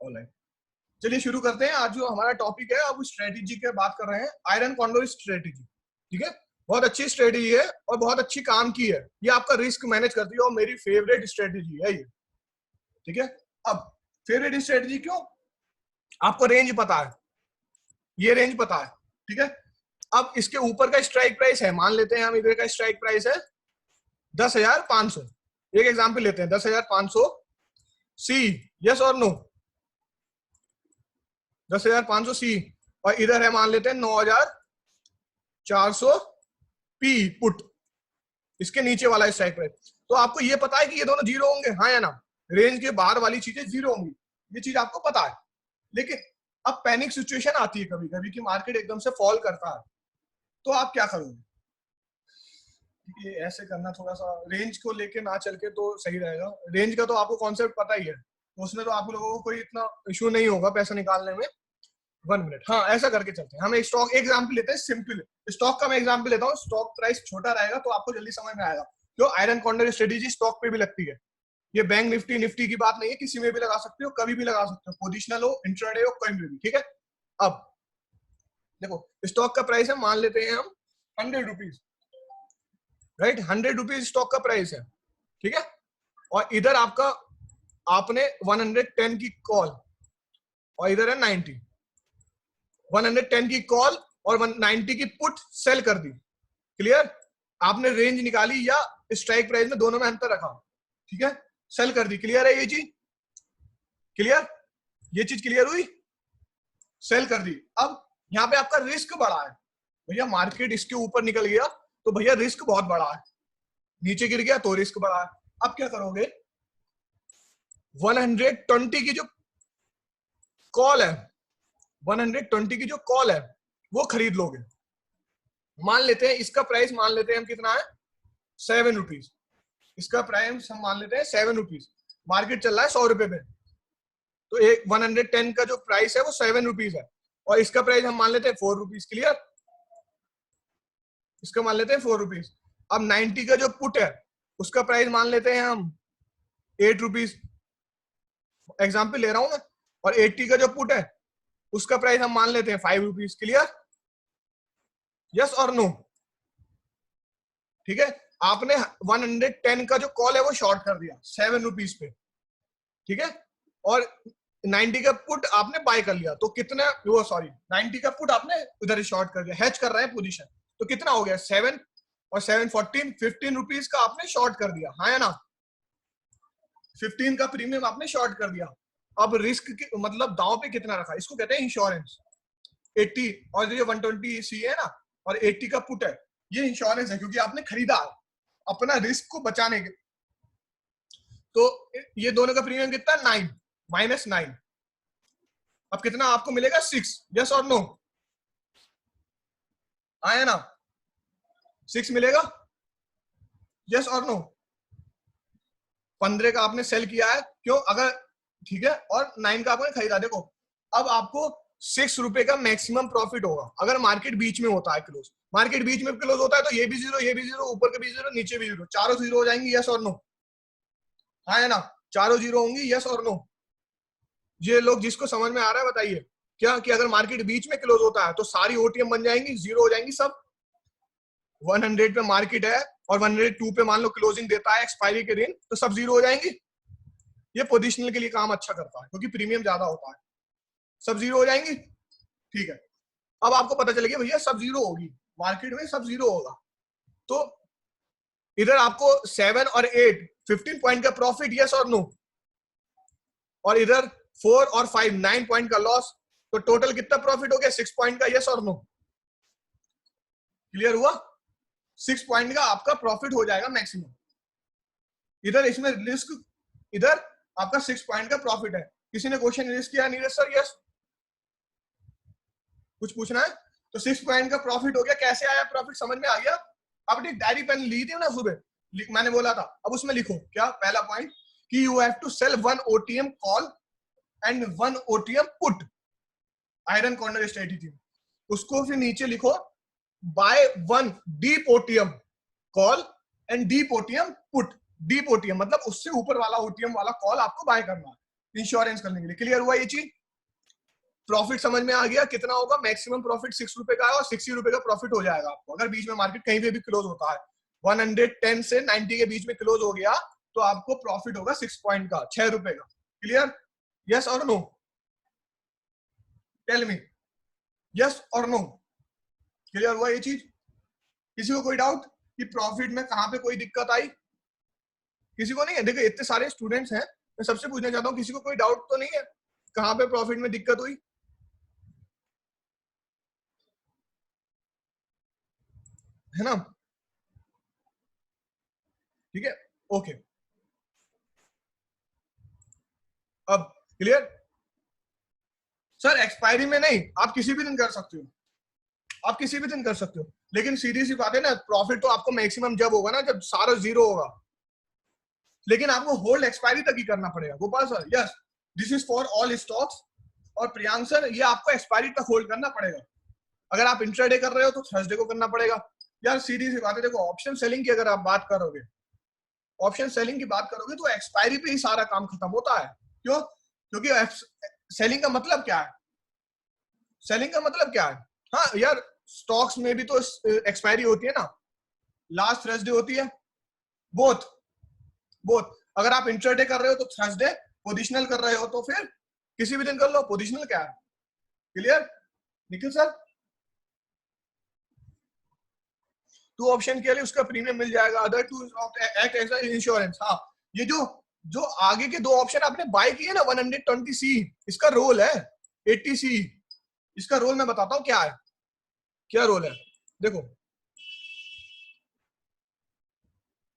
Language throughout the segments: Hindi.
ऑलराइट, चलिए शुरू करते हैं। आज जो हमारा टॉपिक है, अब स्ट्रेटेजी के बात कर रहे हैं, आयरन कॉन्डोर स्ट्रेटेजी। ठीक है, बहुत अच्छी स्ट्रेटेजी है और बहुत अच्छी काम की है। ये आपका रिस्क मैनेज करती है और मेरी फेवरेट स्ट्रेटेजी है ये। ठीक है, अब फेवरेट स्ट्रेटेजी क्यों? आपको रेंज पता है, ये रेंज पता है। ठीक है, अब इसके ऊपर का स्ट्राइक प्राइस है, मान लेते हैं हम इधर का स्ट्राइक प्राइस है 10,500। एक एग्जांपल लेते हैं 10,500 सी, यस और नो, 10,500 सी, और इधर है मान लेते हैं 9,400 पी पुट, इसके नीचे वाला स्ट्राइक प्राइस। तो आपको ये पता है कि ये दोनों जीरो होंगे, हाँ या ना? रेंज के बाहर वाली चीजें जीरो होंगी, ये चीज आपको पता है। लेकिन अब पैनिक सिचुएशन आती है कभी कभी कि मार्केट एकदम से फॉल करता है, तो आप क्या करोगे? ये ऐसे करना थोड़ा सा रेंज को लेके ना चल के तो सही रहेगा। रेंज का तो आपको कॉन्सेप्ट पता ही है, तो उसमें तो आप लोगों को कोई इतना इशू नहीं होगा पैसा निकालने में। 1 मिनट, हाँ ऐसा करके चलते हैं। हम एक स्टॉक एग्जाम्पल लेते हैं, सिंपल स्टॉक का मैं एग्जाम्पल लेता हूँ। स्टॉक प्राइस छोटा रहेगा तो आपको जल्दी समझ में आएगा। जो आयरन कॉर्नर स्ट्रेटेजी स्टॉक पे भी लगती है, ये बैंक निफ्टी निफ्टी की बात नहीं है, किसी में भी लगा सकते हो, कभी भी लगा सकते हो, पोजिशनल हो, इंट्राडे हो, कहीं भी। ठीक है, अब देखो स्टॉक का प्राइस है, मान लेते हैं हम 100 रुपीज, राइट? 100 रुपीज स्टॉक का प्राइस है। ठीक है, और इधर आपका आपने 110 की कॉल और इधर है 90, 110 की कॉल और 190 की पुट सेल कर दी। क्लियर? आपने रेंज निकाली या स्ट्राइक प्राइस में, दोनों में अंतर रखा। ठीक है, सेल कर दी। क्लियर है ये चीज? क्लियर? ये चीज क्लियर हुई? सेल कर दी। अब यहाँ पे आपका रिस्क बढ़ा है भैया, मार्केट इसके ऊपर निकल गया तो भैया रिस्क बहुत बड़ा है, नीचे गिर गया तो रिस्क बढ़ा है। अब क्या करोगे? 120 की जो कॉल है, 120 की जो कॉल है वो खरीद लोगे। मान लेते हैं इसका प्राइस, मान लेते हैं हम कितना है, 7 रुपीज। इसका प्राइस हम मान लेते हैं 7 रुपीज, मार्केट चल रहा है 100 रुपए पे, तो एक 110 का जो प्राइस है वो 7 रुपीज है, और इसका प्राइस हम मान लेते हैं 4 रुपीज। क्लियर? इसका मान लेते हैं 4 रुपीज। अब 90 का जो पुट है उसका प्राइस मान लेते हैं हम 8 रुपीज, एग्जाम्पल ले रहा हूं मैं, और 80 का जो पुट है उसका प्राइस हम मान लेते हैं 5 रुपीज। क्लियर? यस और नो? ठीक है, आपने 110 का जो कॉल है वो शॉर्ट कर दिया 7 रुपीज पे। ठीक है, और 90 का पुट आपने बाय कर लिया, तो कितना, वो सॉरी 90 का पुट आपने उधर ही शॉर्ट कर दिया, हेज कर रहे हैं पोजीशन, तो कितना हो गया 7 और 7 14, 15 रुपीज का आपने शॉर्ट कर दिया, हाँ या ना? 15 का प्रीमियम आपने शॉर्ट कर दिया। अब रिस्क मतलब दांव पे कितना रखा, इसको कहते हैं इंश्योरेंस। 80 और ये 120 सी है ना, और 80 का पुट है, ये इंश्योरेंस है क्योंकि आपने खरीदा अपना रिस्क को बचाने के। तो ये दोनों का प्रीमियम कितना, 9 माइनस 9, अब कितना आपको मिलेगा, 6। यस और नो? आया ना? 6 मिलेगा। यस और नो? 15 का आपने सेल किया है, क्यों? अगर ठीक है, और 9 का आपने खरीदा। देखो अब आपको 6 रुपए का मैक्सिमम प्रॉफिट होगा अगर मार्केट बीच में होता है क्लोज। मार्केट बीच में क्लोज होता है तो ये भी जीरो, ये भी जीरो, ऊपर के भी जीरो, नीचे भी जीरो, चारों जीरो हो जाएंगी। यस और नो? हाँ है ना? चारों जीरो होंगी। यस और नो? ये लोग जिसको समझ में आ रहा है बताइए, क्या कि अगर मार्केट बीच में क्लोज होता है तो सारी ओटीएम बन जाएंगी, जीरो हो जाएंगी सब। 100 पे मार्केट है और 102 पे मान लो क्लोजिंग देता है एक्सपायरी के दिन, तो सब जीरो हो जाएंगी। ये पोजिशनल के लिए काम अच्छा करता है क्योंकि प्रीमियम ज्यादा होता है, सब जीरो हो जाएंगी। ठीक है, अब आपको पता चलेगा भैया सब जीरो होगी, मार्केट में सब जीरो होगा, तो इधर आपको 7 और 8 15 पॉइंट का प्रॉफिट। यस और नो? और इधर 4 और 5 9 पॉइंट का लॉस, तो टोटल कितना प्रॉफिट हो गया, 6 पॉइंट का। यस और नो? क्लियर हुआ? 6 पॉइंट का आपका प्रॉफिट हो जाएगा मैक्सिमम। इधर इसमें रिस्क, इधर आपका 6 पॉइंट का प्रॉफिट है। किसी ने क्वेश्चन रिस्क किया? Neeraj sir yes? कुछ पूछना है? तो 6 पॉइंट का प्रॉफिट हो गया। कैसे आया प्रॉफिट, समझ में आ गया? आपने डायरी पेन ली थी ना सुबह, मैंने बोला था, अब उसमें लिखो क्या पहला पॉइंट, कि you have to sell 1 OTM call and 1 OTM put, iron corner strategy. उसको फिर नीचे लिखो, buy 1 deep OTM call and deep OTM put. Deep OTM मतलब उससे ऊपर वाला ओटीएम वाला कॉल आपको बाय करना है, इंश्योरेंस करने के लिए। क्लियर हुआ ये चीज? प्रॉफिट समझ में आ गया कितना होगा? मैक्सिमम प्रॉफिट 6 रुपए का है और 60 रुपए का प्रॉफिट हो जाएगा आपको अगर बीच में मार्केट कहीं पे भी क्लोज होता है। 110 से 90 के बीच में क्लोज हो गया तो आपको प्रॉफिट होगा 6 पॉइंट का, 6 रुपए का। क्लियर? यस और नो? टेल मी यस और नो। क्लियर हुआ ये चीज? किसी को कोई डाउट कि प्रॉफिट में कहां पे कोई दिक्कत आई? किसी को नहीं है? देखो इतने सारे स्टूडेंट्स हैं, मैं सबसे पूछना चाहता हूँ किसी को कोई डाउट तो नहीं है कहां पे प्रॉफिट में दिक्कत हुई? है ना? ठीक है, ओके। अब क्लियर? सर एक्सपायरी में नहीं, आप किसी भी दिन कर सकते हो, आप किसी भी दिन कर सकते हो, लेकिन सीधी सी बात है ना, प्रॉफिट तो आपको मैक्सिमम जब होगा ना जब सारा जीरो होगा, लेकिन आपको होल्ड एक्सपायरी तक ही करना पड़ेगा। Gopal sir yes, this is for all stocks. और प्रियांक सर ये आपको एक्सपायरी तक होल्ड करना पड़ेगा। अगर आप इंट्राडे कर रहे हो तो थर्सडे को करना पड़ेगा। यार सीधी सी बात है, देखो ऑप्शन सेलिंग की अगर आप बात करोगे, ऑप्शन सेलिंग की बात करोगे तो एक्सपायरी पे ही सारा काम खत्म होता है। क्यों? क्योंकि सेलिंग का मतलब क्या है? सेलिंग का मतलब क्या है? हाँ यार, स्टॉक्स में भी तो एक्सपायरी होती है ना, लास्ट थर्सडे होती है। बोथ बोथ अगर आप इंट्राडे कर रहे हो तो थर्सडे, पोजिशनल कर रहे हो तो फिर किसी भी दिन कर लो। पोजिशनल क्या है? Clear Nikhil sir? Two option के लिए उसका प्रीमियम मिल जाएगा, other two act as insurance. हाँ, ये जो जो आगे के दो ऑप्शन आपने बाय किए ना, 120 सी, इसका रोल है 80 सी। इसका रोल मैं बताता हूँ क्या है, क्या रोल है। देखो,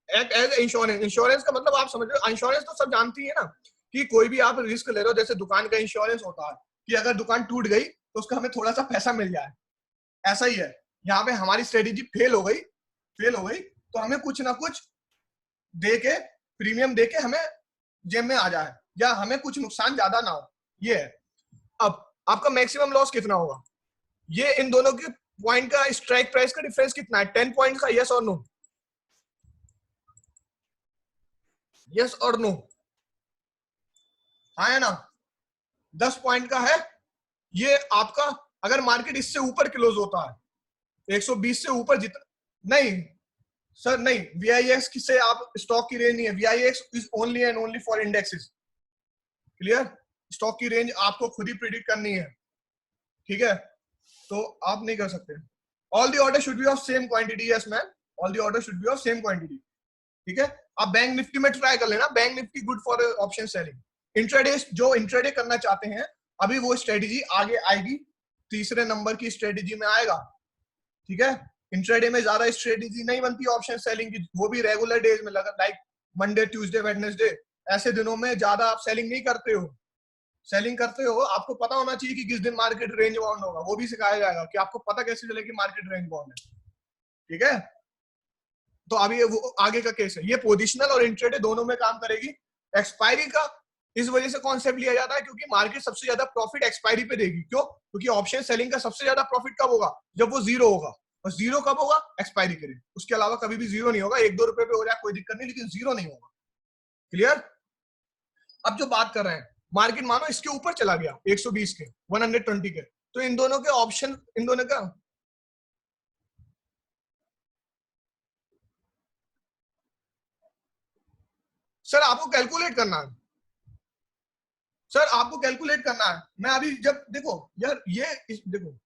एक्ट एज इंश्योरेंस, इंश्योरेंस का मतलब आप समझ रहे हो, इंश्योरेंस तो सब जानती है ना कि कोई भी आप रिस्क ले रहे हो, जैसे दुकान का इंश्योरेंस होता है कि अगर दुकान टूट गई तो उसका हमें थोड़ा सा पैसा मिल जाए। ऐसा ही है यहाँ पे, हमारी स्ट्रेटेजी फेल हो गई तो हमें कुछ ना कुछ दे के, प्रीमियम दे के हमें जेब में आ जाए, या हमें कुछ नुकसान ज्यादा ना हो, ये है। अब आपका मैक्सिमम लॉस कितना होगा? ये इन दोनों के पॉइंट का स्ट्राइक प्राइस का डिफरेंस कितना है? 10 पॉइंट का। यस और नो? यस और नो? हाँ है ना? 10 पॉइंट का है ये आपका। अगर मार्केट इससे ऊपर क्लोज होता है, 120 से ऊपर जितना, नहीं सर नहीं, VIX से आप स्टॉक की रेंज नहीं है, VIX is only and only for indexes. Clear? Stock की रेंज आपको खुद ही प्रिडिक्ट करनी है, ठीक है? तो आप नहीं कर सकते। All the order should be of same quantity. Yes ma'am, all the order should be of same quantity. ठीक है, आप बैंक निफ्टी में ट्राई कर लेना, bank Nifty good for option selling. Intraday, जो इंट्राडे करना चाहते हैं अभी वो स्ट्रेटेजी आगे आएगी, तीसरे नंबर की स्ट्रेटेजी में आएगा। ठीक है, इंट्राडे में ज्यादा स्ट्रेटेजी नहीं बनती ऑप्शन सेलिंग की, वो भी रेगुलर डेज में, लगा लाइक मंडे ट्यूसडे वेडनेसडे, ऐसे दिनों में ज्यादा आप सेलिंग नहीं करते हो। सेलिंग करते हो, आपको पता होना चाहिए कि किस दिन मार्केट रेंज बाउंड होगा, वो भी सिखाया जाएगा कि आपको पता कैसे चले कि मार्केट रेंज बाउंड है। ठीक है, तो अभी ये वो आगे का केस है, ये पोजिशनल और इंट्राडे दोनों में काम करेगी। एक्सपायरी का इस वजह से कॉन्सेप्ट लिया जाता है क्योंकि मार्केट सबसे ज्यादा प्रॉफिट एक्सपायरी पे देगी। क्यों? क्योंकि ऑप्शन सेलिंग का सबसे ज्यादा प्रॉफिट कब होगा? जब वो जीरो होगा, और जीरो कब होगा? एक्सपायरी के दिन। उसके अलावा कभी भी जीरो नहीं होगा, 1-2 रुपए पे हो जाए कोई दिक्कत नहीं, लेकिन जीरो नहीं होगा। क्लियर? अब जो बात कर रहे हैं, मार्केट मानो इसके ऊपर चला गया 120 के, 120 के, तो इन दोनों के ऑप्शन, इन दोनों का, सर आपको कैलकुलेट करना है, सर आपको कैलकुलेट करना है। मैं अभी जब देखो यार, ये देखो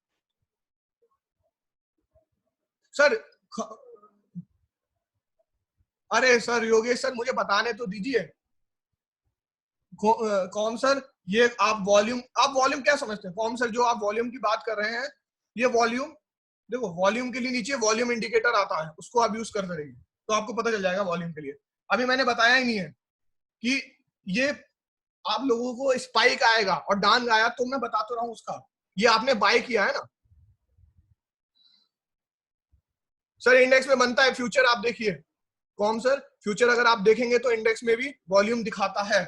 सर, अरे सर योगेश सर मुझे बताने तो दीजिए। कौन सर? ये आप वॉल्यूम क्या समझते हैं? कौन सर जो आप वॉल्यूम की बात कर रहे हैं, ये वॉल्यूम, देखो वॉल्यूम के लिए नीचे वॉल्यूम इंडिकेटर आता है, उसको आप यूज करते रहिए तो आपको पता चल जाएगा वॉल्यूम के लिए। अभी मैंने बताया ही नहीं है कि ये आप लोगों को स्पाइक आएगा और डाउन आया, तो मैं बता तो रहा हूं उसका। ये आपने बाय किया है ना सर, इंडेक्स में बनता है फ्यूचर, आप देखिए कौन सर, फ्यूचर अगर आप देखेंगे तो इंडेक्स में भी वॉल्यूम दिखाता है।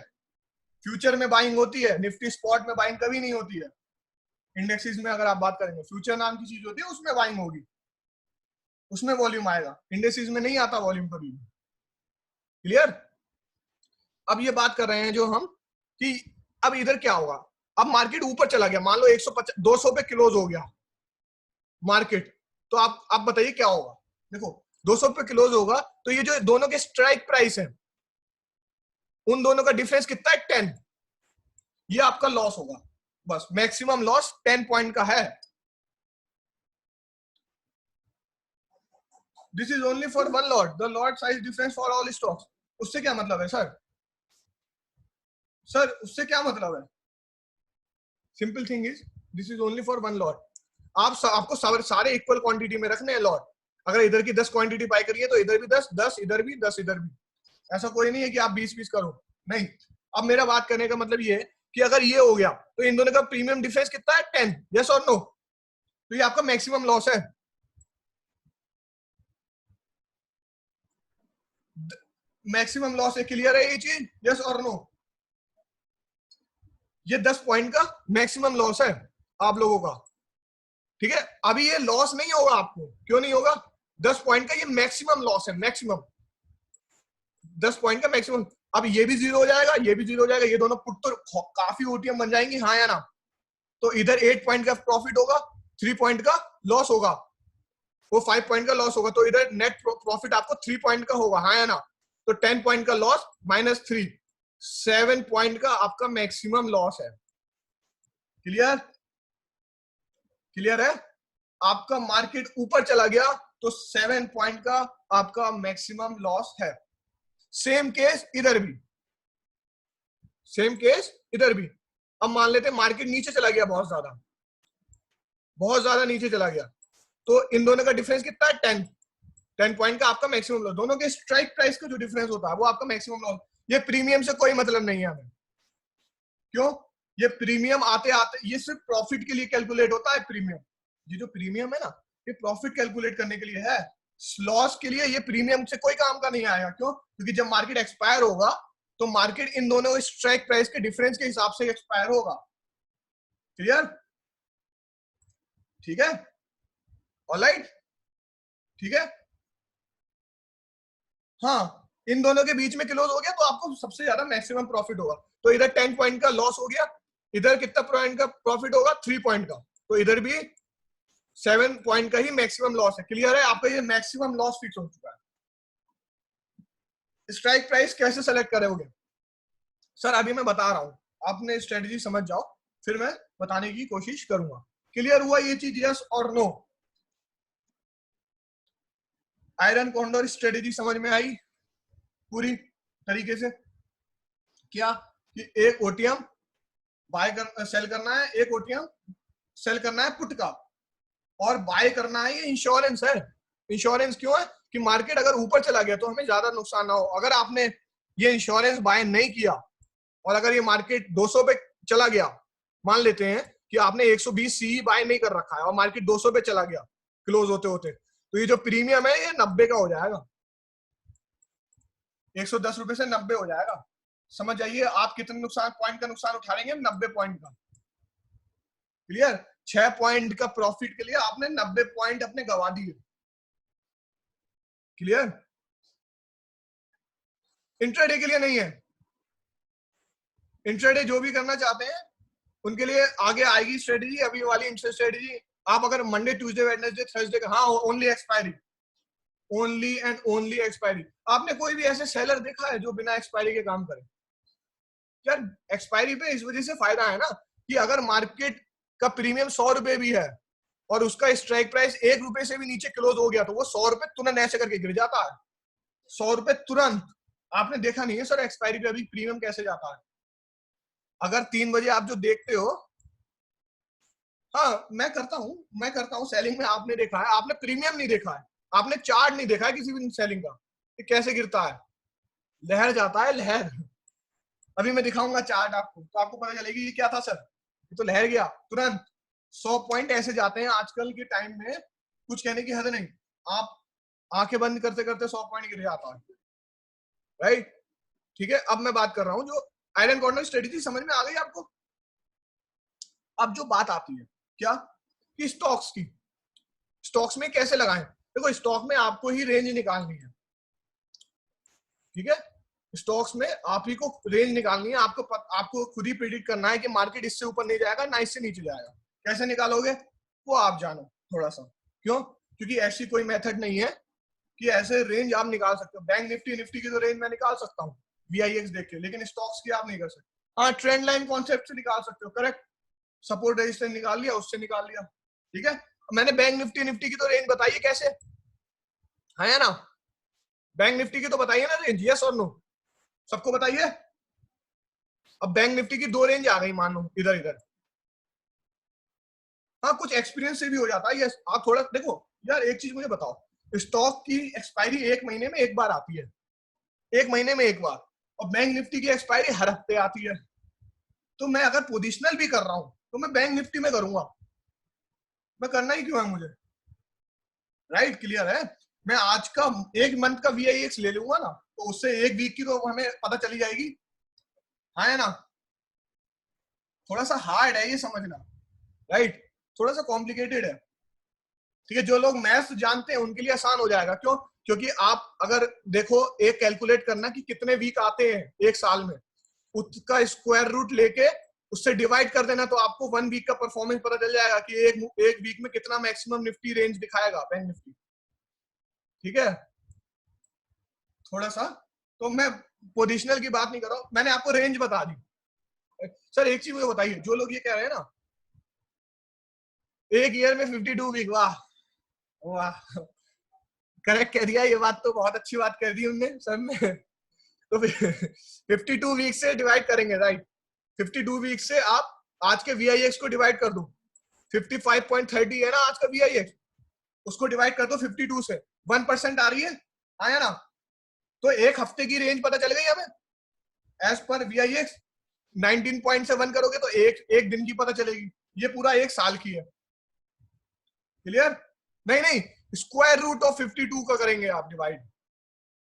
फ्यूचर में बाइंग होती है, निफ्टी स्पॉट में बाइंग कभी नहीं होती है। इंडेक्सेस में अगर आप बात करेंगे, फ्यूचर नाम की चीज होती है, उसमें बाइंग होगी, उसमें वॉल्यूम आएगा, इंडेक्सेस में नहीं आता वॉल्यूम कभी भी। क्लियर? अब ये बात कर रहे हैं जो हम कि अब इधर क्या होगा, अब मार्केट ऊपर चला गया, मान लो 150 200 पे क्लोज हो गया मार्केट, तो आप बताइए क्या होगा। देखो 200 पे क्लोज होगा तो ये जो दोनों के स्ट्राइक प्राइस है उन दोनों का डिफरेंस कितना है 10, ये आपका लॉस होगा। बस मैक्सिमम लॉस 10 पॉइंट का है। This is only for one lot, the lot size difference for all stocks. उससे क्या मतलब है सर? सर उससे क्या मतलब है? Simple thing is this is only for one lot. आपको सारे इक्वल क्वांटिटी में रखने हैं लॉट। अगर इधर की 10 क्वांटिटी बाय करिए तो इधर भी 10, 10 इधर भी, 10 इधर भी। ऐसा कोई नहीं है कि आप 20 पीस करो, नहीं। अब मेरा बात करने का मतलब ये है कि अगर ये हो गया तो इन दोनों का प्रीमियम डिफरेंस कितना है 10, यस और नो? तो ये आपका मैक्सिमम लॉस है। मैक्सिमम लॉस है, क्लियर है ये चीज, यस और नो? ये 10 पॉइंट का मैक्सिमम लॉस है आप लोगों का, ठीक है। अभी ये लॉस नहीं होगा आपको, क्यों नहीं होगा? 10 पॉइंट का ये मैक्सिमम लॉस है, मैक्सिमम 10 पॉइंट का मैक्सिमम। अब ये भी जीरो हो जाएगा, ये भी जीरो हो जाएगा, ये दोनों पुट तो काफी ओटीएम बन जाएंगी, हाँ या ना? तो इधर 8 पॉइंट का प्रॉफिट होगा, 3 पॉइंट का लॉस होगा, वो 5 पॉइंट का लॉस होगा, तो इधर नेट प्रॉफिट आपको 3 पॉइंट का होगा, हाँ या ना? तो 10 पॉइंट का लॉस माइनस 3, 7 पॉइंट का आपका मैक्सिमम लॉस है। क्लियर? क्लियर है? आपका मार्केट ऊपर चला गया तो 7 पॉइंट का आपका मैक्सिमम लॉस है। सेम केस इधर भी, सेम केस इधर भी। अब मान लेते हैं मार्केट नीचे चला गया, बहुत ज्यादा नीचे चला गया, तो इन दोनों का डिफरेंस कितना है 10, 10 पॉइंट का आपका मैक्सिमम लॉस। दोनों के स्ट्राइक प्राइस का जो डिफरेंस होता है वो आपका मैक्सिमम लॉस। ये प्रीमियम से कोई मतलब नहीं है हमें, क्यों? ये प्रीमियम आते आते ये सिर्फ प्रॉफिट के लिए कैलकुलेट होता है। प्रीमियम, ये जो प्रीमियम है ना, ये प्रॉफिट कैलकुलेट करने के लिए है, लॉस के लिए ये प्रीमियम से कोई काम का नहीं आएगा। क्यों? क्योंकि जब मार्केट एक्सपायर होगा तो मार्केट इन दोनों स्ट्राइक प्राइस के डिफरेंस के हिसाब से एक्सपायर होगा। क्लियर? ठीक है, ऑलराइट, ठीक है। हाँ, इन दोनों के बीच में क्लोज हो गया तो आपको सबसे ज्यादा मैक्सिमम प्रॉफिट होगा। तो इधर 10 पॉइंट का लॉस हो गया, इधर कितना पॉइंट का प्रॉफिट होगा? 3 पॉइंट का, तो इधर भी 7 पॉइंट का ही मैक्सिमम लॉस है। क्लियर है? आपका ये मैक्सिमम लॉस फिक्स हो चुका है। स्ट्राइक प्राइस कैसे सेलेक्ट करोगे? सर अभी मैं बता रहा हूं, आपने स्ट्रेटेजी समझ जाओ, फिर मैं बताने की कोशिश करूंगा। क्लियर हुआ ये चीज, यस और नो? आयरन कॉन्डोर स्ट्रेटेजी समझ में आई पूरी तरीके से? क्या कि एक ओटीएम बाय कर सेल करना है, एक ओटीएम सेल करना है पुट का, और बाय करना है ये इंश्योरेंस है। इंश्योरेंस क्यों है? कि मार्केट अगर ऊपर चला गया तो हमें ज्यादा नुकसान ना हो। अगर आपने ये इंश्योरेंस बाय नहीं किया और अगर ये मार्केट 200 पे चला गया, मान लेते हैं कि आपने 120 सी बाय नहीं कर रखा है और मार्केट 200 पे चला गया क्लोज होते होते, तो ये जो प्रीमियम है ये 90 का हो जाएगा, 110 रुपए से 90 हो जाएगा। समझ जाइए आप कितने नुकसान पॉइंट का नुकसान उठा लेंगे, 90 पॉइंट का। क्लियर? 6 पॉइंट का प्रॉफिट के लिए आपने 90 पॉइंट अपने गवा दिए। क्लियर? इंट्राडे के लिए नहीं है, इंट्राडे जो भी करना चाहते हैं उनके लिए आगे आएगी स्ट्रेटेजी। अभी वाली इंट्रा स्ट्रेटेजी आप अगर मंडे ट्यूसडे वेडनेसडे थर्सडे का, हाँ only expiry, only and only expiry. आपने कोई भी ऐसे सेलर देखा है जो बिना एक्सपायरी के काम करे? यार एक्सपायरी पे इस वजह से फायदा है ना कि अगर मार्केट का प्रीमियम 100 रुपए भी है और उसका स्ट्राइक प्राइस 1 रुपए से भी नीचे क्लोज हो गया तो वो 100 रुपए तुरंत ऐसे करके गिर जाता है, 100 रुपए तुरंत। आपने देखा नहीं है सर एक्सपायरी पे अभी प्रीमियम कैसे जाता है? अगर 3 बजे आप जो देखते हो, हाँ मैं करता हूँ सेलिंग में, आपने देखा है, आपने प्रीमियम नहीं देखा है, आपने चार्ट नहीं देखा है किसी भी सेलिंग का कि कैसे गिरता है, लहर जाता है, लहर। अभी मैं दिखाऊंगा चार्ट आपको तो आपको पता चलेगी ये क्या था सर, ये तो लहर गया तुरंत। 100 पॉइंट ऐसे जाते हैं आजकल के टाइम में, कुछ कहने की हद नहीं। आप आंखें बंद करते करते 100 पॉइंट गिर जाता है, राइट? ठीक है, अब मैं बात कर रहा हूँ जो आयरन कॉर्नर स्ट्रेटेजी समझ में आ गई आपको? अब जो बात आती है क्या कि स्टॉक्स की, स्टॉक्स में कैसे लगाएं? देखो स्टॉक में आपको ही रेंज निकालनी है, ठीक है। स्टॉक्स में आप ही को रेंज निकालनी है, आपको खुद ही प्रिडिक्ट करना है कि मार्केट इससे ऊपर नहीं जाएगा ना इससे नीचे जाएगा। कैसे निकालोगे वो आप जानो थोड़ा सा। क्यों? क्योंकि ऐसी कोई मेथड नहीं है कि ऐसे रेंज आप निकाल सकते हो। बैंक निफ्टी की तो रेंज मैं निकाल सकता हूँ VIX देख के, लेकिन स्टॉक्स की आप नहीं कर सकते। हाँ, ट्रेंड लाइन कॉन्सेप्ट से निकाल सकते हो, करेक्ट। सपोर्ट रेजिस्टेंस निकाल लिया, उससे निकाल लिया, ठीक है। मैंने बैंक निफ्टी की तो रेंज बताइए कैसे है ना। बैंक निफ्टी की तो बताइए ना रेंज, यस और नो, सबको बताइए। अब बैंक निफ्टी की दो रेंज आ गई मान लो इधर इधर। हाँ, कुछ एक्सपीरियंस से भी हो जाता है। यस, आप थोड़ा देखो यार, एक चीज मुझे बताओ, स्टॉक की एक्सपायरी एक महीने में एक बार आती है, एक महीने में एक बार, और बैंक निफ्टी की एक्सपायरी हर हफ्ते आती है। तो मैं अगर पोजिशनल भी कर रहा हूं तो मैं बैंक निफ्टी में करूंगा, मैं करना ही क्यों है मुझे, राइट, क्लियर है। मैं आज का एक मंथ का VIX ले लूंगा ना, तो उससे एक वीक की तो हमें पता चली जाएगी, हाँ है ना। थोड़ा सा हार्ड है ये समझना, राइट, थोड़ा सा कॉम्प्लिकेटेड है, ठीक है। जो लोग मैथ्स जानते हैं उनके लिए आसान हो जाएगा। क्यों? क्योंकि आप अगर देखो, एक कैलकुलेट करना कि कितने वीक आते हैं एक साल में, उसका स्क्वायर रूट लेके उससे डिवाइड कर देना, तो आपको 1 वीक का परफॉर्मेंस पता चल जाएगा कि एक वीक में कितना मैक्सिमम निफ्टी रेंज दिखाएगा बैंक निफ्टी, ठीक है। थोड़ा सा, तो मैं पोजिशनल की बात नहीं कर रहा हूं, मैंने आपको रेंज बता दी। सर एक चीज मुझे बताइए, जो लोग ये कह रहे हैं ना एक ईयर में 52 वीक, वाह वाह, करेक्ट कह दिया, ये बात तो बहुत अच्छी बात कर दी उनने सर ने। तो 52 वीक से डिवाइड करेंगे, राइट। 52 वीक से आप आज के VIX को डिवाइड कर दो, 55.30 है ना आज का VIX, उसको डिवाइड कर दो 52 से, 1% आ रही है, आया ना। तो एक हफ्ते की रेंज पता चल गई हमें एज पर VIX। 19 पॉइंट से 1 करोगे तो एक एक दिन की पता चलेगी, ये पूरा एक साल की है, क्लियर। नहीं नहीं, स्क्वायर रूट ऑफ 52 का करेंगे आप डिवाइड,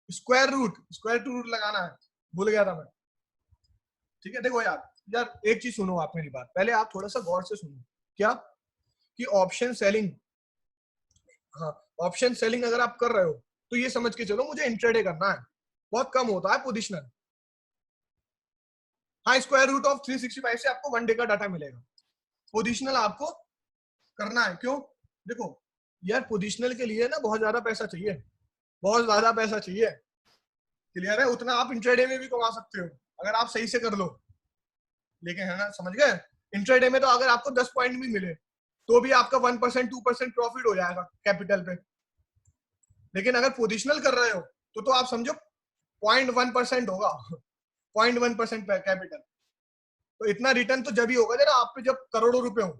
स्क्वायर रूट लगाना है, भूल गया था मैं, ठीक है। देखो यार, यार एक चीज सुनो आप मेरी बात, पहले आप थोड़ा सा गौर से सुनो। क्या? कि ऑप्शन सेलिंग, हाँ, ऑप्शन सेलिंग अगर आप कर रहे हो तो ये समझ के चलो मुझे इंट्राडे करना है, बहुत कम होता है पोजिशनल। हाँ, स्क्वायर रूट ऑफ 365 से आपको 1 डे का डाटा मिलेगा। पोजिशनल आपको करना है, क्यों? देखो यार, पोजिशनल के लिए ना बहुत ज्यादा पैसा चाहिए, बहुत ज्यादा पैसा चाहिए, क्लियर है। उतना आप इंट्राडे में भी कमा सकते हो अगर आप सही से कर लो, लेकिन है ना, समझ गए। इंट्राडे में तो अगर आपको 10 पॉइंट भी मिले तो भी आपका 1% 2% प्रॉफिट हो जाएगा कैपिटल पे, लेकिन अगर पोजिशनल कर रहे हो तो आप समझो 0.1% होगा, 0.1% कैपिटल। तो इतना रिटर्न तो जब ही होगा ना आप पे जब करोड़ों रुपए हो,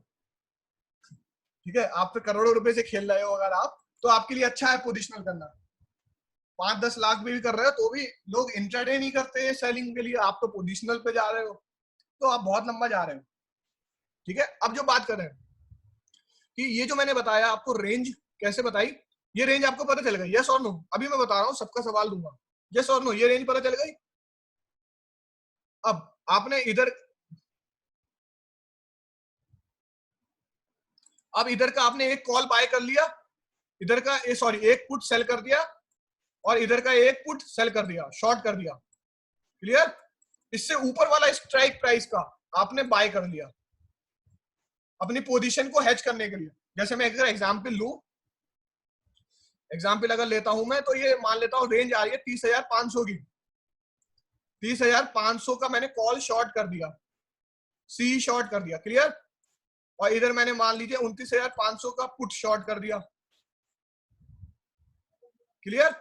ठीक है। आप पे करोड़ों रुपए से खेल रहे हो अगर आप, तो आपके लिए अच्छा है पोजिशनल करना। 5-10 लाख भी कर रहे हो तो भी लोग इंट्राडे नहीं करते सेलिंग के लिए, आप तो पोजिशनल पे जा रहे हो, तो आप बहुत लंबा जा रहे हो, ठीक है। अब जो बात कर रहे हैं कि ये जो मैंने बताया आपको रेंज कैसे बताई, ये रेंज आपको पता चल गई, यस और नो? अभी मैं बता रहा हूँ, सबका सवाल दूंगा, यस और नो, ये रेंज पता चल गई। अब आपने इधर, अब इधर का आपने एक कॉल बाय कर लिया, इधर का सॉरी एक पुट सेल कर दिया, और इधर का एक पुट सेल कर दिया, शॉर्ट कर दिया, क्लियर। इससे ऊपर वाला स्ट्राइक प्राइस का आपने बाय कर लिया अपनी पोजीशन को हेज करने के लिए। जैसे मैं अगर एग्जांपल लूं, एग्जाम्पल अगर लेता हूं मैं, तो ये मान लेता हूं रेंज आ रही है 30,500 की, 30,500 का मैंने कॉल शॉर्ट कर दिया, सी शॉर्ट कर दिया, क्लियर। और इधर मैंने मान लीजिए 29,500 का पुट शॉर्ट कर दिया, क्लियर।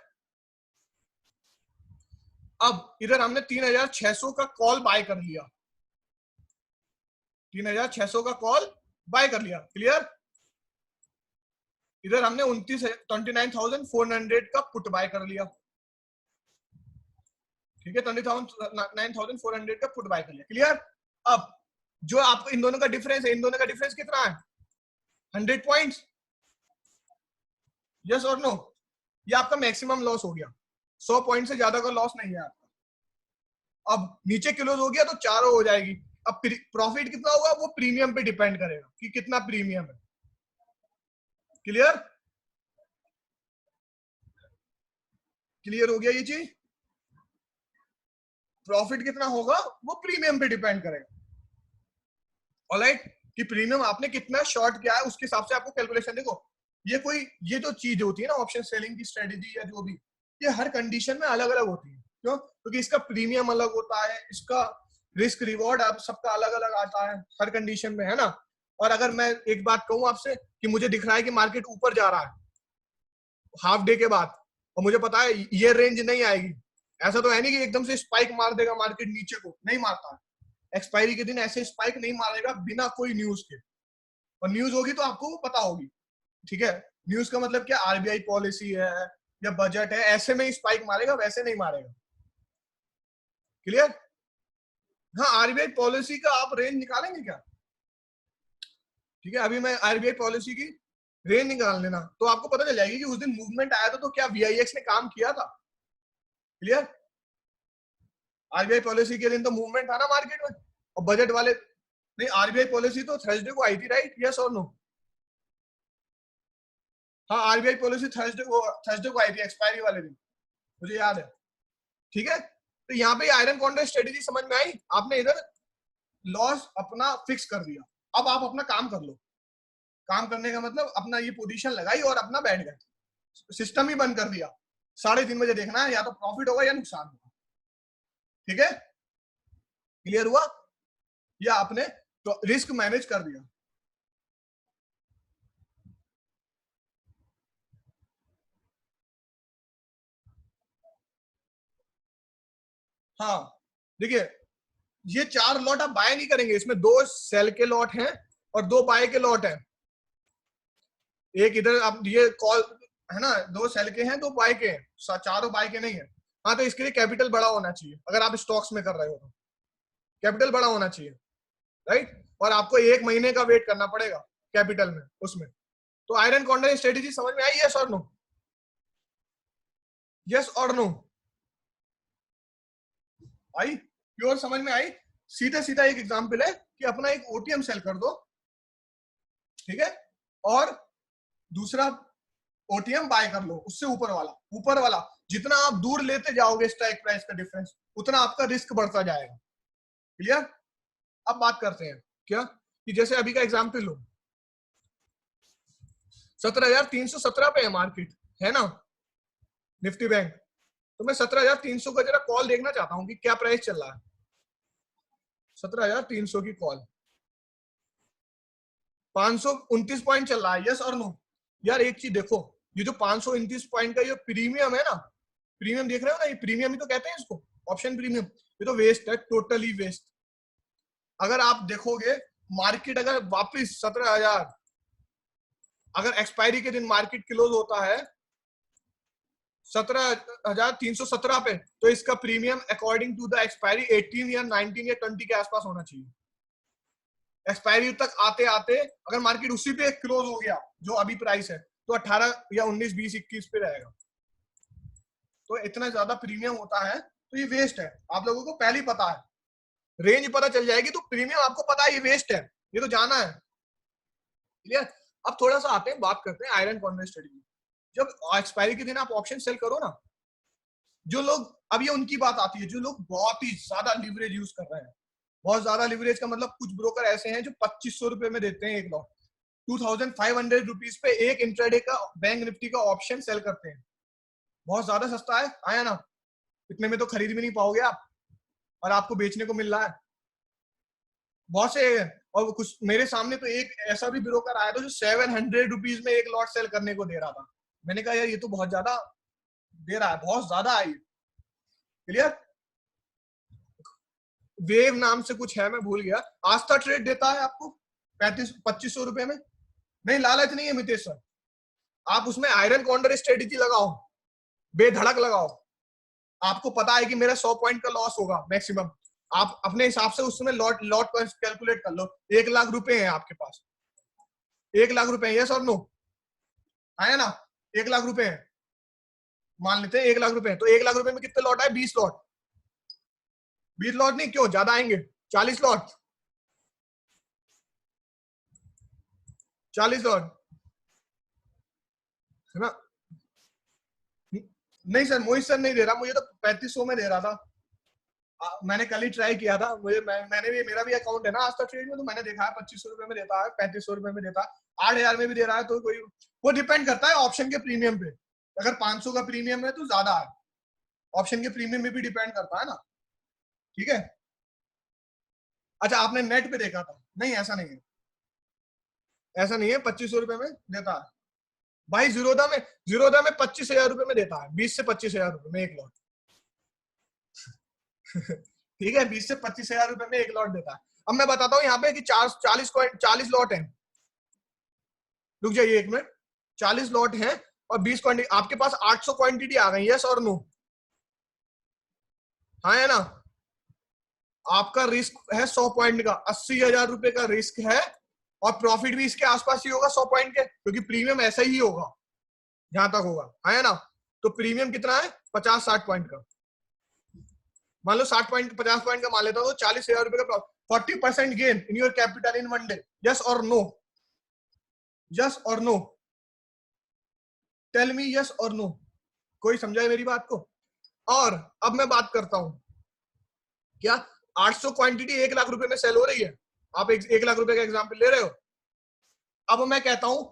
अब इधर हमने 3,600 का कॉल बाय कर लिया, 3,600 का कॉल बाय कर लिया, क्लियर। इधर हमने 29,400 का पुट बाय कर लिया, ठीक है। 29,400 का पुट बाय कर लिया, क्लियर। अब जो आपको इन दोनों का डिफरेंस है, इन दोनों का डिफरेंस कितना है? 100 पॉइंट्स, यस और नो? ये आपका मैक्सिमम लॉस हो गया, 100 पॉइंट से ज्यादा का लॉस नहीं है आपका। अब नीचे क्लोज हो गया तो चारों हो जाएगी। अब प्रॉफिट कितना होगा वो प्रीमियम पे डिपेंड करेगा कि कितना प्रीमियम है, क्लियर। क्लियर हो गया ये चीज? प्रॉफिट कितना होगा वो प्रीमियम पे डिपेंड करेगा। ऑलराइट, कि प्रीमियम आपने कितना शॉर्ट किया है उसके हिसाब से आपको कैलकुलेशन। देखो ये जो चीज होती है ना ऑप्शन सेलिंग की स्ट्रेटेजी या जो भी, ये हर कंडीशन में अलग अलग होती है। क्यों? क्योंकि इसका प्रीमियम अलग होता है, इसका रिस्क रिवॉर्ड आप सबका अलग अलग आता है हर कंडीशन में, है ना। और अगर मैं एक बात कहूं आपसे कि मुझे दिख रहा है कि मार्केट ऊपर जा रहा है हाफ डे के बाद, और मुझे पता है ये रेंज नहीं आएगी, ऐसा तो है नहीं कि एकदम से स्पाइक मार देगा मार्केट नीचे को, नहीं मारता है। एक्सपायरी के दिन ऐसे स्पाइक नहीं मारेगा बिना कोई न्यूज के, और न्यूज होगी तो आपको वो पता होगी। ठीक है, न्यूज का मतलब क्या, आरबीआई पॉलिसी है या बजट है, ऐसे में ही स्पाइक मारेगा, वैसे नहीं मारेगा। क्लियर? हाँ, आरबीआई पॉलिसी का आप रेंज निकालेंगे क्या? ठीक है, अभी मैं आरबीआई पॉलिसी की रेंज निकाल लेना तो आपको पता चल जाएगी कि उस दिन मूवमेंट आया था तो क्या वीआईएक्स ने काम किया था। क्लियर? आरबीआई पॉलिसी के दिन तो मूवमेंट था ना मार्केट में, और बजट वाले नहीं, आरबीआई पॉलिसी तो थर्सडे को आई थी, राइट? यस और नो? हाँ, आरबीआई पॉलिसी थर्सडे को आई थी एक्सपायरी वाले दिन, मुझे याद है। ठीक है, तो यहाँ पे आयरन कॉन्ट्रैक्ट स्ट्रेटेजी समझ में आई? आपने इधर लॉस अपना फिक्स कर दिया, अब आप अपना काम कर लो। काम करने का मतलब अपना ये पोजीशन लगाई और अपना बैठ गए, सिस्टम ही बंद कर दिया। 3:30 बजे देखना है या तो प्रॉफिट होगा या नुकसान होगा। ठीक है, क्लियर हुआ? या आपने तो रिस्क मैनेज कर दिया। हाँ, देखिए ये 4 लॉट आप बाय नहीं करेंगे, इसमें 2 सेल के लॉट हैं और 2 बाय के लॉट हैं। एक इधर आप ये कॉल है ना, 2 सेल के हैं 2 बाय के हैं, चारों बाय के नहीं है। हाँ, तो इसके लिए कैपिटल बड़ा होना चाहिए, अगर आप स्टॉक्स में कर रहे हो तो कैपिटल बड़ा होना चाहिए, राइट? और आपको 1 महीने का वेट करना पड़ेगा कैपिटल में उसमें। तो आयरन कॉन्ट्रैक्ट स्ट्रेटेजी समझ में आई? यस और नो? यस और नो? आई? प्योर समझ में आई? सीधा सीधा एक एग्जांपल है कि अपना एक ओटीएम सेल कर दो, ठीक है, और दूसरा ओटीएम बाय कर लो उससे ऊपर वाला जितना आप दूर लेते जाओगे स्ट्राइक प्राइस का डिफरेंस, उतना आपका रिस्क बढ़ता जाएगा। क्लियर? अब बात करते हैं क्या, कि जैसे अभी का एग्जांपल लो, 17,317 पे है मार्केट, है ना, निफ्टी बैंक। तो मैं 17,300 का जरा कॉल देखना चाहता हूं कि क्या प्राइस चल रहा है। 17,300 की कॉल 529 पॉइंट चल रहा है, यस और नो? यार एक चीज देखो, ये जो 529 पॉइंट का ये प्रीमियम है ना, प्रीमियम देख रहे हो ना, ये प्रीमियम ही तो कहते हैं इसको, ऑप्शन प्रीमियम। ये तो वेस्ट है, टोटली वेस्ट। अगर आप देखोगे मार्केट अगर वापस 17,000, अगर एक्सपायरी के दिन मार्केट क्लोज होता है 17,317 पे, तो इसका premium according to the expiry 18 या 19 या 20 के आसपास होना चाहिए। एक्सपायरी तक आते आते अगर मार्केट उसी पे क्लोज हो गया जो अभी प्राइस है, तो 18 या 19, 20, 21 पे रहेगा। तो इतना ज्यादा प्रीमियम होता है, तो ये वेस्ट है। आप लोगों को पहले ही पता है, रेंज पता चल जाएगी तो प्रीमियम आपको पता है ये वेस्ट है, ये तो जाना है। क्लियर? अब थोड़ा सा आते हैं, बात करते हैं आयरन कॉन्ट्रैक्ट स्ट्रेटजी। जब एक्सपायरी के दिन आप ऑप्शन सेल करो ना, जो लोग, अब ये उनकी बात आती है जो लोग बहुत ही ज्यादा लिवरेज यूज कर रहे हैं। बहुत ज्यादा लिवरेज का मतलब कुछ ब्रोकर ऐसे हैं जो 2,500 रुपए में देते हैं एक लॉट, 2,500 रुपीज पे एक इंट्राडे का बैंक निफ्टी का ऑप्शन सेल करते हैं। बहुत ज्यादा सस्ता है, आया ना, इतने में तो खरीद भी नहीं पाओगे आप, और आपको बेचने को मिल रहा है बहुत से। और कुछ मेरे सामने तो एक ऐसा भी ब्रोकर आया था जो 700 रुपीज में एक लॉट सेल करने को दे रहा था। मैंने कहा यार ये तो बहुत ज्यादा दे रहा है, बहुत ज्यादा आई। क्लियर? वेव नाम से कुछ है, मैं भूल गया। आस्था ट्रेड देता है आपको 2500 रुपए में। नहीं, लालच नहीं है मितेश सर, आप उसमें आयरन कॉन्ट्रैक्ट स्ट्रेटेजी लगाओ, बेधड़क लगाओ। आपको पता है कि मेरा 100 पॉइंट का लॉस होगा मैक्सिमम, आप अपने हिसाब से उसमें लॉट लॉट कैलकुलेट कर लो। 1,00,000 रुपए है आपके पास, 1,00,000 रुपए, यस और नो? आया ना, 1,00,000 रुपए है, मान लेते हैं 1,00,000 रुपए है, तो 1,00,000 रुपए में कितने लॉट आए? 20 लॉट। 20 लॉट नहीं, क्यों ज्यादा आएंगे, 40 लॉट, 40 लॉट, है ना? नहीं सर, मोहित सर नहीं दे रहा, मुझे तो 3,500 में दे रहा था। मैंने कल ही ट्राई किया था, मैंने भी, मेरा भी अकाउंट है ना आस्था ट्रेड में, तो मैंने देखा है 2500 रुपए में देता है, 3500 रुपए में देता है, 8000 में भी दे रहा है। तो कोई, वो डिपेंड करता है ऑप्शन के प्रीमियम पे। अगर 500 का प्रीमियम है तो ज्यादा है, ऑप्शन के प्रीमियम में भी डिपेंड करता है ना। ठीक है। अच्छा, आपने नेट पे देखा था? नहीं, ऐसा नहीं है, ऐसा नहीं है, 2500 रुपए में देता है भाई। जीरोधा में 25,000 रुपए में देता है, 20 से 25,000 रुपए में एक लॉट। ठीक है, 20 से 25,000 रुपए में एक लॉट देता है। अब मैं बताता हूँ यहाँ पे कि 40 लॉट है। रुक जाइए एक मिनट। 40 लॉट है और 20 क्वांटिटी, आपके पास 800 क्वांटिटी आ गई, यस और नो? हाँ है ना। आपका रिस्क है 100 पॉइंट का, 80,000 रुपए का रिस्क है, और प्रॉफिट भी इसके आसपास ही होगा 100 पॉइंट के, क्योंकि प्रीमियम ऐसा ही होगा जहां तक होगा, है ना। तो प्रीमियम कितना है? 50-60 पॉइंट का। मान लो 60 पॉइंट, 50 पॉइंट का मान लेता हूँ, तो 40,000 रुपए का 40% gain in your capital in 1 day. Yes और नो? यस और नो? टेल मी यस और नो। कोई समझाए मेरी बात को? और अब मैं बात करता हूं, क्या 800 क्वांटिटी 1 लाख रुपए में सेल हो रही है? आप 1 लाख रुपए का एग्जांपल ले रहे हो। अब मैं कहता हूं,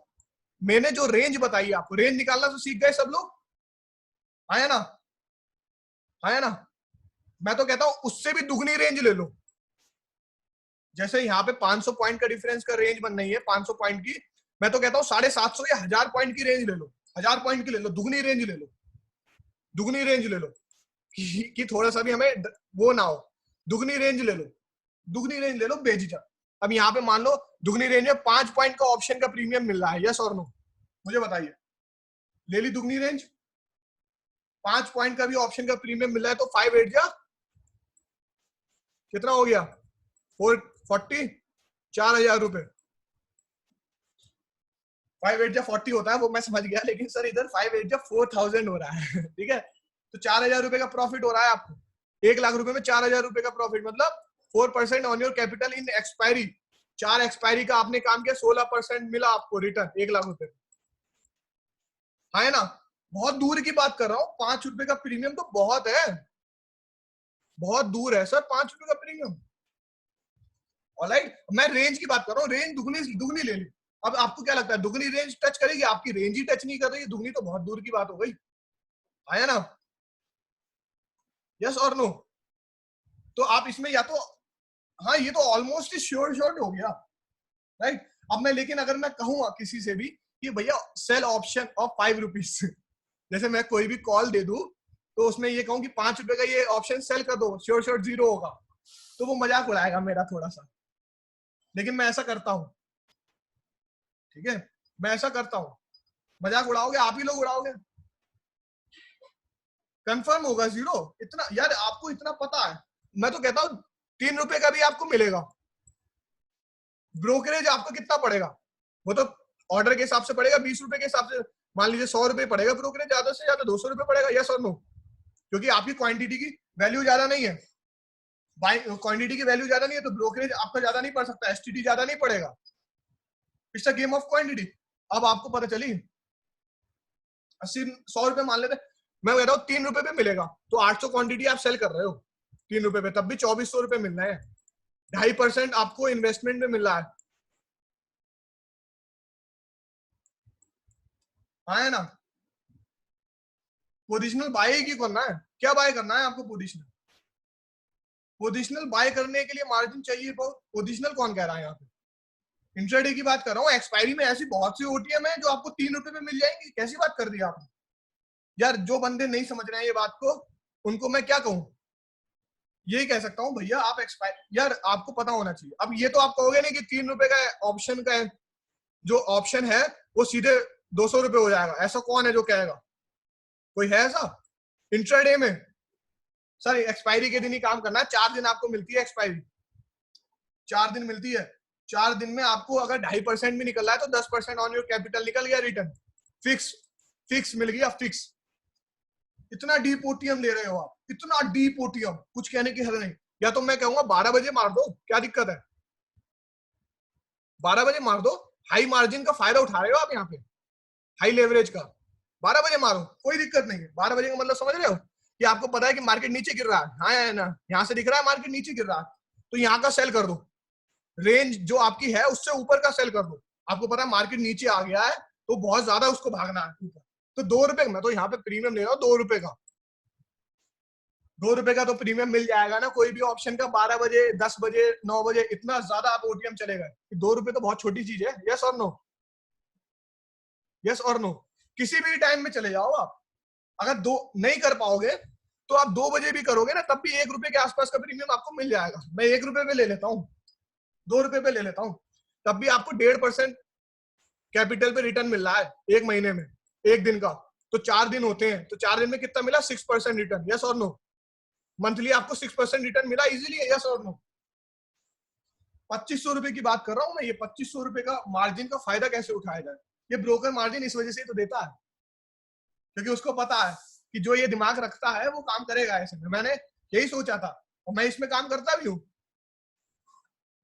मैंने जो रेंज बताई आपको, रेंज निकालना तो सीख गए सब लोग, है ना? है ना? मैं तो कहता हूं उससे भी दुगनी रेंज ले लो। जैसे यहाँ पे 500 पॉइंट का डिफरेंस का रेंज बन रही है, 500 पॉइंट की, मैं तो कहता हूँ 750 या 1000 पॉइंट की रेंज ले लो, 1000 पॉइंट की ले लो, दुगनी रेंज ले लो, दुगनी रेंज ले लो, कि थोड़ा सा भी हमें वो ना हो। दुगनी रेंज ले लो, दुगनी रेंज ले लो बेझिझक। अब यहाँ पे मान लो दुगनी रेंज में 5 पॉइंट का ऑप्शन का प्रीमियम मिल रहा है, यस और नो? मुझे बताइए। ले ली दुगनी रेंज, 5 पॉइंट का भी ऑप्शन का प्रीमियम मिल रहा है, तो 5 8 जा कितना हो गया? 440, 4,000 रुपए। 5 8 जा 40 होता है, वो मैं समझ गया, लेकिन सर इधर 5 8 जा 4,000 हो रहा है। ठीक है, तो 4,000 रुपए का प्रॉफिट हो रहा है आपको। 1 लाख रुपए में 4,000 रुपए का प्रॉफिट, मतलब 4% on your capital in expiry. 4 expiry का आपने काम किया, 16% मिला आपको रिटर्न 1 लाख रुपए। है ना? बहुत दूर की बात कर रहा हूँ, 5 रुपए का प्रीमियम तो बहुत है, बहुत दूर है सर 5 रुपए का प्रीमियम। ऑलराइट, मैं रेंज की बात कर रहा हूँ, रेंज दुगनी दुगनी ले ली। अब आपको क्या लगता है दुगनी रेंज टच करेगी? आपकी रेंज ही टच नहीं कर रही है, दुगनी तो बहुत दूर की बात हो गई, है ना? यस और नो? तो आप इसमें या तो, हाँ ये तो ऑलमोस्ट श्योर शॉट हो गया, राइट। अब मैं, लेकिन अगर मैं कहूंगा किसी से भी कि भैया सेल ऑप्शन ऑफ 5 रुपीज, जैसे मैं कोई भी कॉल दे दूं, तो उसमें ये कहूं कि 5 रुपए का ये ऑप्शन सेल कर दो, श्योर शॉट 0 होगा, तो वो मजाक उड़ाएगा मेरा थोड़ा सा, लेकिन मैं ऐसा करता हूं। ठीक है, मैं ऐसा करता हूं। मजाक उड़ाओगे आप ही लोग उड़ाओगे, कंफर्म होगा 0। इतना यार आपको इतना पता है। मैं तो कहता हूं 3 रुपए का भी आपको मिलेगा। ब्रोकरेज आपको कितना पड़ेगा? वो तो ऑर्डर के हिसाब से पड़ेगा, 20 रुपए के हिसाब से, मान लीजिए 100 रुपए पड़ेगा ब्रोकरेज, ज्यादा से ज्यादा 200 रुपए पड़ेगा, यस और नो? क्योंकि आपकी क्वांटिटी की वैल्यू ज्यादा नहीं है, क्वांटिटी की वैल्यू ज्यादा नहीं है, तो ब्रोकरेज आपका ज्यादा नहीं पड़ सकता, एसटीडी ज्यादा नहीं पड़ेगा। It's a game of quantity. अब आपको पता चली 80-100 रुपए मान लेते, मैं कहता हूँ 3 रुपए पे मिलेगा, तो 800 क्वांटिटी आप सेल कर रहे हो 3 रुपए पे, तब भी 2400 रुपए मिल रहे हैं, 2.5% आपको इन्वेस्टमेंट में मिल रहा है ना? पोजिशनल बाय ही क्यों करना है? क्या बाय करना है आपको? पोजिशनल, पोजिशनल बाय करने के लिए मार्जिन चाहिए। पोजिशनल कौन कह रहा है यहाँ पे? इंट्राडे की बात कर रहा हूँ। एक्सपायरी में ऐसी बहुत सी ओटीएम है जो आपको 3 रुपए में मिल जाएंगी, कैसी बात कर दी आपने? यार जो बंदे नहीं समझ रहे हैं ये बात को, उनको मैं क्या कहूँ? यही कह सकता हूँ भैया आप एक्सपायर, यार आपको पता होना चाहिए। अब ये तो आप कहोगे नहीं कि 3 रुपए का ऑप्शन का जो ऑप्शन है वो सीधे 200 रुपए हो जाएगा, ऐसा कौन है जो कहेगा? कोई है ऐसा इंट्राडे में? सर एक्सपायरी के दिन ही काम करना है, 4 दिन आपको मिलती है एक्सपायरी, 4 दिन मिलती है। 4 दिन में आपको अगर 2.5% भी निकल रहा है तो 10% ऑन योर कैपिटल निकल गया रिटर्न, फिक्स, फिक्स मिल गया, फिक्स। इतना डीप ओटीएम ले रहे हो आप, इतना डीप ओटीएम, कुछ कहने की हद नहीं। या तो मैं कहूंगा 12 बजे मार दो, क्या दिक्कत है? 12 बजे मार दो, हाई मार्जिन का फायदा उठा रहे हो आप यहाँ पे, हाई लेवरेज का। 12 बजे मारो, कोई दिक्कत नहीं है। 12 बजे का मतलब समझ रहे हो? कि आपको पता है कि मार्केट नीचे गिर रहा है, हाँ या ना, यहाँ से दिख रहा है मार्केट नीचे गिर रहा है, तो यहाँ का सेल कर दो, रेंज जो आपकी है उससे ऊपर का सेल कर दो। आपको पता है मार्केट नीचे आ गया है तो बहुत ज्यादा उसको भागना है ऊपर, तो 2 रुपए, मैं तो यहाँ पे प्रीमियम ले रहा हूँ 2 रुपए का, 2 रुपए का तो प्रीमियम मिल जाएगा ना कोई भी ऑप्शन का। 12 बजे, 10 बजे, 9 बजे, इतना ज्यादा आप ओटीएम चले गए, 2 रुपए तो बहुत छोटी चीज है। यस और नो? यस और नो? किसी भी टाइम में चले जाओ आप, अगर दो नहीं कर पाओगे तो आप 2 बजे भी करोगे ना, तब भी 1 रुपए के आसपास का प्रीमियम आपको मिल जाएगा। मैं 1 रुपए पे ले लेता हूँ, 2 रुपए पे ले लेता हूँ, तब भी आपको 1.5% कैपिटल पे रिटर्न मिल रहा है एक महीने में, एक दिन का, तो 4 दिन होते हैं, तो 4 दिन में कितना मिला? 6% रिटर्न। यस और नो? मंथली आपको 6% रिटर्न मिला इजीली। यस और नो? 2500 रुपए की बात कर रहा हूं मैं, ये 2500 रुपए का मार्जिन का फायदा कैसे उठाया जाए? ये ब्रोकर मार्जिन इस वजह से तो देता है क्योंकि उसको पता है कि जो ये दिमाग रखता है वो काम करेगा ऐसे में। मैंने यही सोचा था और मैं इसमें काम करता भी हूँ,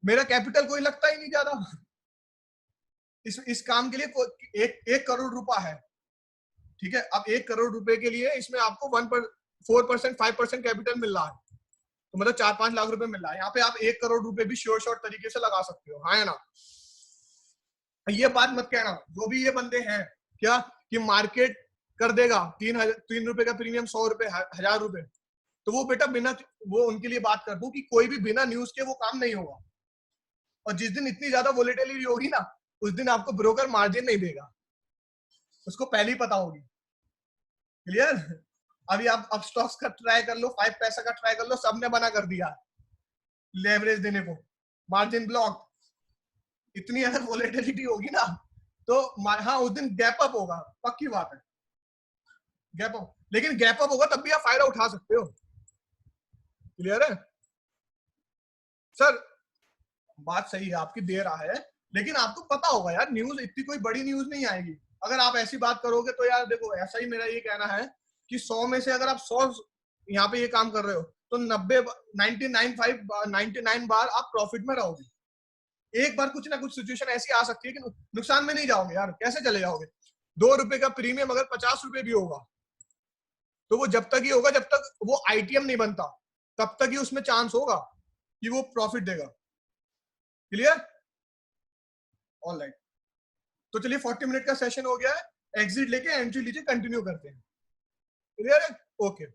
मेरा कैपिटल कोई लगता ही नहीं ज्यादा। इस काम के लिए एक करोड़ रुपया है, ठीक है। अब 1 करोड़ रुपए के लिए इसमें आपको 4%, 5% कैपिटल मिल रहा है, तो मतलब 4-5 लाख रुपए मिल रहा है। यहाँ पे आप 1 करोड़ रुपए भी श्योर शॉर्ट तरीके से लगा सकते हो, हाँ है ना? ये बात मत कहना जो भी ये बंदे हैं क्या कि मार्केट कर देगा 3 रुपए का प्रीमियम, 100 रुपए, 1000 रुपए, तो वो बेटा बिना, वो उनके लिए बात कर दूं कि कोई भी बिना न्यूज के वो काम नहीं होगा। और जिस दिन इतनी ज्यादा वोलेटिलिटी होगी ना, उस दिन आपको ब्रोकर मार्जिन नहीं देगा, उसको पहले ही पता होगी। क्लियर? अभी आप अब स्टॉक्स का ट्राई कर लो, 5 पैसा का ट्राई कर लो, सबने बना कर दिया लेवरेज देने को, मार्जिन ब्लॉक। इतनी अगर वोलेटिलिटी होगी ना तो हाँ उस दिन गैप अप होगा, पक्की बात है, गैप अप। लेकिन गैप अप होगा तब भी आप फायदा उठा सकते हो। क्लियर है सर? बात सही है आपकी, दे रहा है, लेकिन आपको पता होगा यार न्यूज इतनी कोई बड़ी न्यूज नहीं आएगी अगर आप ऐसी बात करोगे। तो यार देखो, ऐसा ही मेरा ये कहना है कि 100 में से अगर आप 100 यहाँ पे ये काम कर रहे हो तो 99 बार आप प्रॉफिट में रहोगे। एक बार कुछ ना कुछ सिचुएशन ऐसी आ सकती है कि नुकसान में नहीं जाओगे यार, कैसे चले जाओगे? 2 रुपए का प्रीमियम अगर 50 रुपए भी होगा तो वो जब तक ही होगा जब तक वो आईटीएम नहीं बनता, तब तक ही उसमें चांस होगा कि वो प्रॉफिट देगा। क्लियर? ऑलराइट, तो चलिए 40 मिनट का सेशन हो गया है, एग्जिट लेके एंट्री लीजिए, कंटिन्यू करते हैं। क्लियर है? ओके।